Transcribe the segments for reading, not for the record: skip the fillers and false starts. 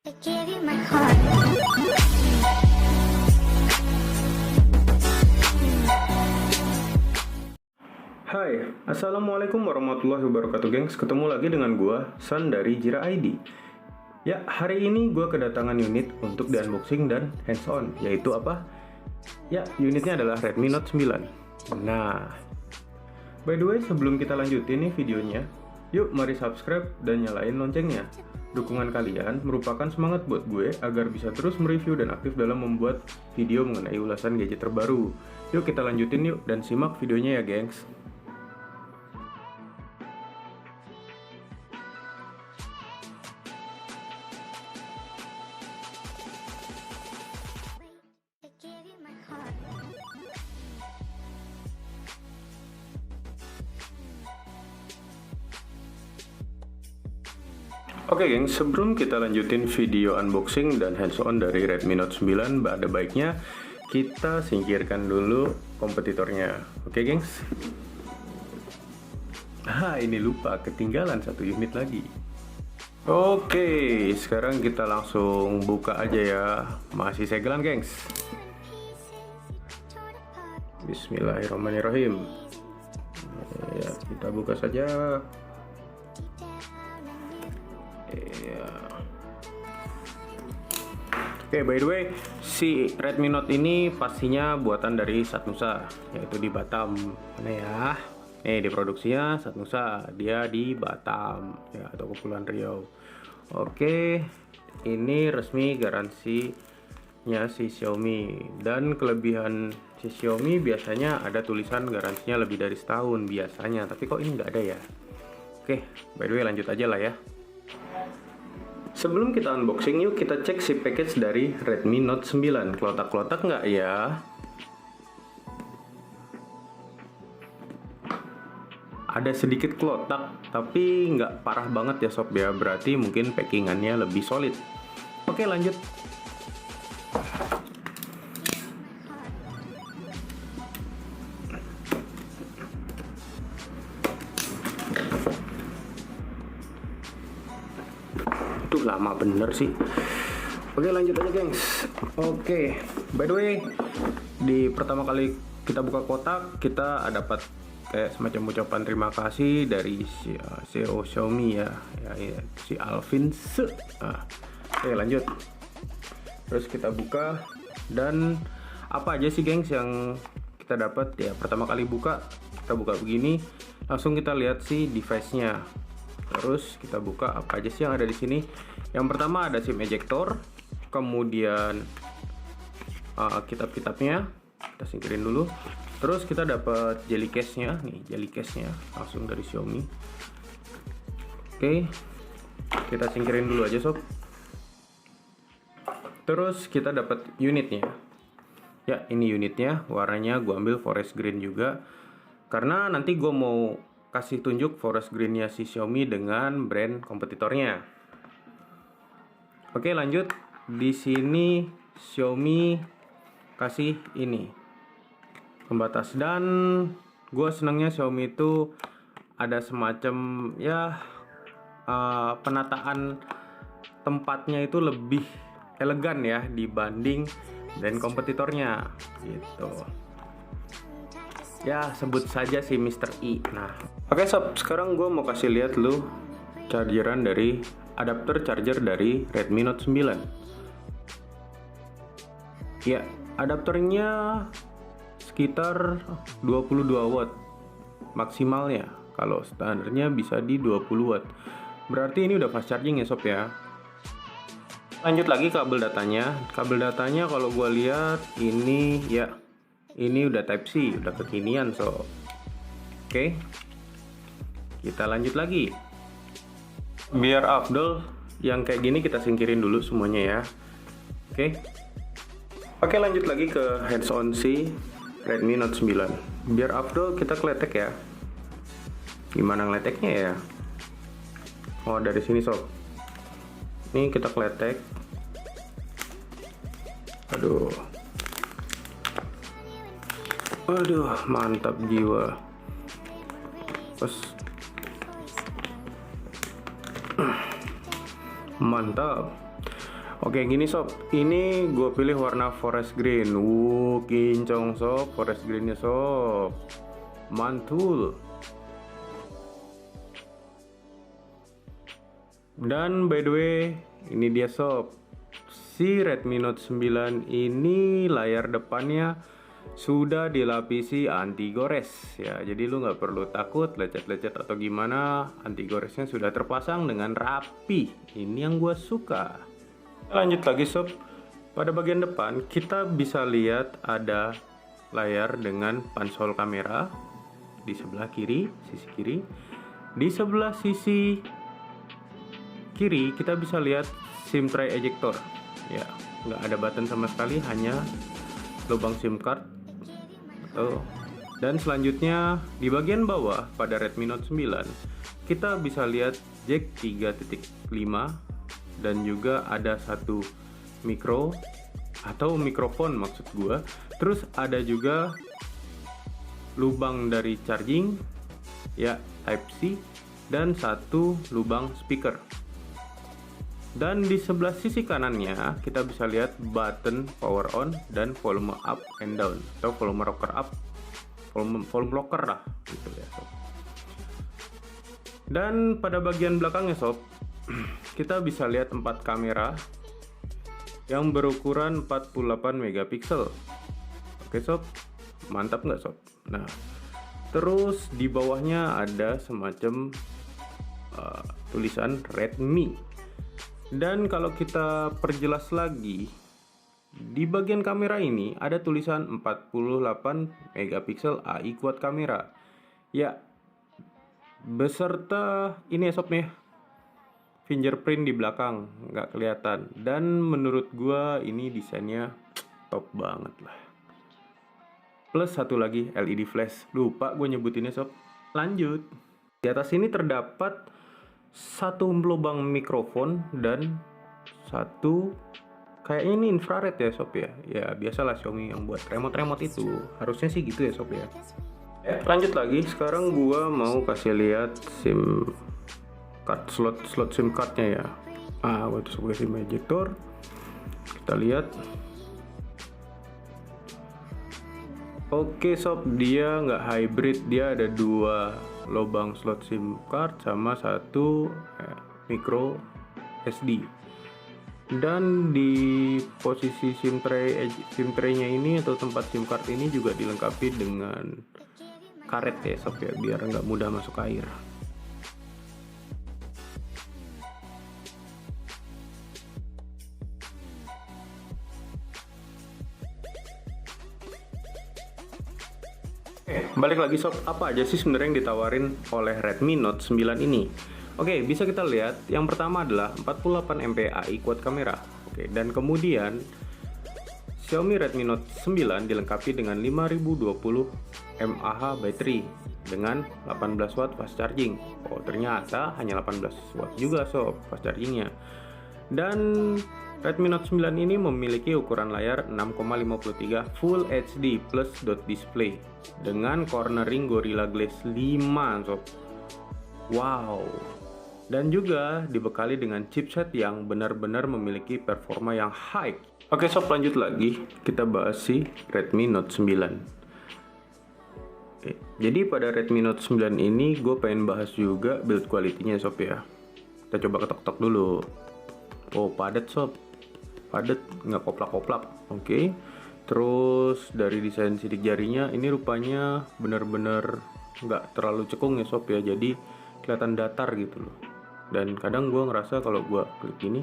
Give you my heart. Hai, Assalamualaikum warahmatullahi wabarakatuh gengs. Ketemu lagi dengan gua, San dari Jira ID. Ya, hari ini gua kedatangan unit untuk di unboxing dan hands on. Yaitu apa? Ya, unitnya adalah Redmi Note 9. Nah, by the way, sebelum kita lanjutin nih videonya, yuk mari subscribe dan nyalain loncengnya. Dukungan kalian merupakan semangat buat gue agar bisa terus mereview dan aktif dalam membuat video mengenai ulasan gadget terbaru. Yuk kita lanjutin yuk dan simak videonya ya gengs. Give you my heart. Oke gengs, sebelum kita lanjutin video unboxing dan hands-on dari Redmi Note 9, ada baiknya kita singkirkan dulu kompetitornya. Oke gengs? Ini lupa, ketinggalan satu unit lagi. Oke, sekarang kita langsung buka aja ya. Masih segelan gengs. Bismillahirrahmanirrahim. Ya, kita buka saja. Oke, by the way, si Redmi Note ini pastinya buatan dari Satnusa, yaitu di Batam. Mana ya? Diproduksinya Satnusa, dia di Batam, ya, atau Kepulauan Riau. Oke, ini resmi garansinya si Xiaomi. Dan kelebihan si Xiaomi biasanya ada tulisan garansinya lebih dari setahun biasanya, tapi kok ini nggak ada ya? Oke, by the way lanjut aja lah ya. Sebelum kita unboxing, yuk kita cek si package dari Redmi Note 9. Klotak-klotak nggak ya? Ada sedikit klotak, tapi nggak parah banget ya sob ya. Berarti mungkin packingannya lebih solid. Oke lanjut. Tuh lama bener sih. Oke lanjut aja gengs. Oke, by the way, di pertama kali kita buka kotak, kita dapat kayak semacam ucapan terima kasih dari si CEO Xiaomi ya, si Alvin Se. Oke lanjut. Terus kita buka, dan apa aja sih gengs yang kita dapat ya? Pertama kali buka, kita buka begini, langsung kita lihat si device-nya. Terus kita buka apa aja sih yang ada di sini. Yang pertama ada SIM ejector, kemudian kitab-kitabnya kita singkirin dulu. Terus kita dapat jelly case-nya, nih jelly case-nya langsung dari Xiaomi. Oke, kita singkirin dulu aja sob. Terus kita dapat unitnya. Ya ini unitnya, warnanya gue ambil forest green juga, karena nanti gue mau kasih tunjuk forest green-nya si Xiaomi dengan brand kompetitornya. Oke lanjut. Di sini Xiaomi kasih ini pembatas, dan gue senangnya Xiaomi itu ada semacam ya penataan tempatnya itu lebih elegan ya dibanding brand kompetitornya gitu. Ya sebut saja si Mr. I. Nah, oke sob, sekarang gue mau kasih lihat lu chargeran dari adapter charger dari Redmi Note 9. Ya, adapternya sekitar 22 watt maksimalnya. Kalau standarnya bisa di 20 watt. Berarti ini udah fast charging ya sob ya. Lanjut lagi kabel datanya. Kabel datanya kalau gue lihat ini ya, ini udah Type C, udah kekinian so. Oke, kita lanjut lagi. Biar afdol, yang kayak gini kita singkirin dulu semuanya ya. Oke, lanjut lagi ke hands on si Redmi Note 9. Biar afdol kita kletek ya. Gimana ngeleteknya ya? Oh dari sini sob. Ini kita kletek. Aduh, mantap jiwa. Pas. Mantap. Oke, gini sob, ini gue pilih warna forest green. Kincong sob, forest greennya sob, mantul. Dan by the way, ini dia sob, si Redmi Note 9 ini layar depannya sudah dilapisi anti gores ya, jadi lu nggak perlu takut lecet-lecet atau gimana. Anti goresnya sudah terpasang dengan rapi, ini yang gue suka. Lanjut lagi sob, pada bagian depan kita bisa lihat ada layar dengan pansol kamera di sebelah kiri, sisi kiri. Di sebelah sisi kiri kita bisa lihat SIM tray ejector ya, nggak ada button sama sekali, hanya lubang SIM card. Dan selanjutnya di bagian bawah pada Redmi Note 9 kita bisa lihat jack 3.5 dan juga ada satu micro atau mikrofon maksud gua. Terus ada juga lubang dari charging ya, Type C, dan satu lubang speaker. Dan di sebelah sisi kanannya kita bisa lihat button power on dan volume up and down atau volume rocker up, volume rocker lah gitu ya sob. Dan pada bagian belakangnya sob, kita bisa lihat 4 kamera yang berukuran 48 megapiksel. Oke sob, mantap nggak sob? Nah, terus di bawahnya ada semacam tulisan Redmi. Dan kalau kita perjelas lagi, di bagian kamera ini ada tulisan 48 megapiksel AI quad kamera ya, beserta ini ya sob nih, fingerprint di belakang nggak kelihatan. Dan menurut gua ini desainnya top banget lah. Plus satu lagi LED flash, lupa gue nyebutinnya sob. Lanjut, di atas ini terdapat satu lubang mikrofon dan satu kayaknya ini infrared ya sob ya. Ya biasalah Xiaomi yang buat remote itu, harusnya sih gitu ya sob ya. Lanjut lagi, sekarang gua mau kasih lihat SIM card, slot SIM cardnya ya. Waktu sebagai SIM ejector kita lihat. Oke sob, dia nggak hybrid, dia ada 2 lubang slot SIM card sama satu micro SD. Dan di posisi SIM tray-nya ini atau tempat SIM card ini juga dilengkapi dengan karet ya sob ya, biar nggak mudah masuk air. Balik lagi sob, apa aja sih sebenarnya yang ditawarin oleh Redmi Note 9 ini? Oke, bisa kita lihat yang pertama adalah 48 MP AI quad kamera. Oke, dan kemudian Xiaomi Redmi Note 9 dilengkapi dengan 5020 mAh baterai dengan 18 watt fast charging. Oh, ternyata hanya 18 watt juga sob fast chargingnya. Dan Redmi Note 9 ini memiliki ukuran layar 6,53 Full HD plus dot display dengan cornering Gorilla Glass 5 sob. Wow. Dan juga dibekali dengan chipset yang benar-benar memiliki performa yang high. Oke sob, lanjut lagi kita bahas si Redmi Note 9. Jadi pada Redmi Note 9 ini gue pengen bahas juga build quality-nya sob ya. Kita coba ketok-ketok dulu. Oh, padat sob, padat, nggak koplak-koplak. Oke. Terus dari desain sidik jarinya ini rupanya benar-benar nggak terlalu cekung ya sob ya, jadi kelihatan datar gitu loh. Dan kadang gue ngerasa kalau gue klik ini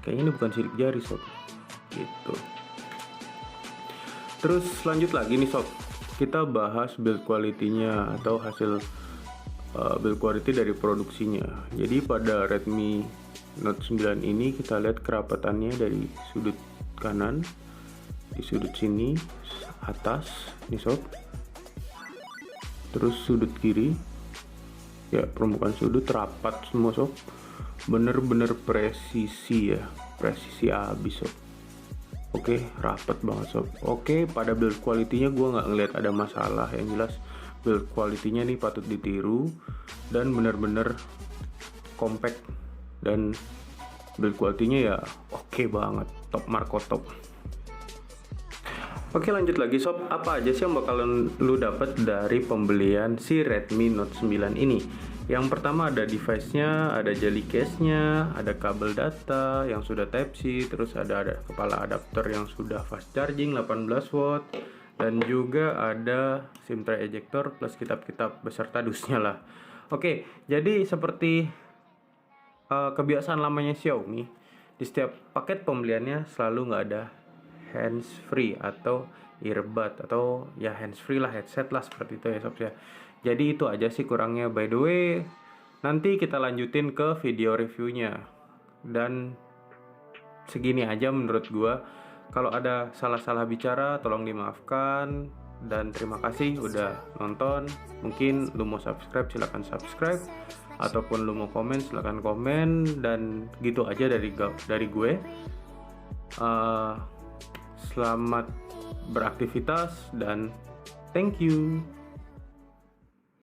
kayaknya ini bukan sidik jari sob gitu. Terus lanjut lagi nih sob, kita bahas build quality-nya atau hasil build quality dari produksinya. Jadi pada Redmi Note 9 ini kita lihat kerapatannya dari sudut kanan, di sudut sini atas nih sob, terus sudut kiri ya, permukaan sudut rapat semua sob, bener-bener presisi ya, presisi abis sob. Oke, rapat banget sob. Oke, pada build quality-nya gue nggak ngeliat ada masalah, yang jelas build quality-nya nih patut ditiru dan bener-bener compact dan build quality-nya ya oke banget, top Marco top. Oke, lanjut lagi sob, apa aja sih yang bakalan lu dapat dari pembelian si Redmi Note 9 ini? Yang pertama ada device-nya, ada jelly case-nya, ada kabel data yang sudah Type-C, terus ada kepala adapter yang sudah fast charging 18 watt, dan juga ada SIM tray ejector plus kitab-kitab beserta dusnya lah. Oke, jadi seperti kebiasaan lamanya Xiaomi, di setiap paket pembeliannya selalu nggak ada hands free atau earbud atau ya hands free lah, headset lah seperti itu ya sob ya. Jadi itu aja sih kurangnya. By the way, nanti kita lanjutin ke video reviewnya, dan segini aja menurut gua. Kalau ada salah-salah bicara tolong dimaafkan, dan terima kasih udah nonton. Mungkin lu mau subscribe silahkan subscribe, ataupun lu mau komen silahkan komen, dan gitu aja dari gue. Selamat beraktivitas dan thank you.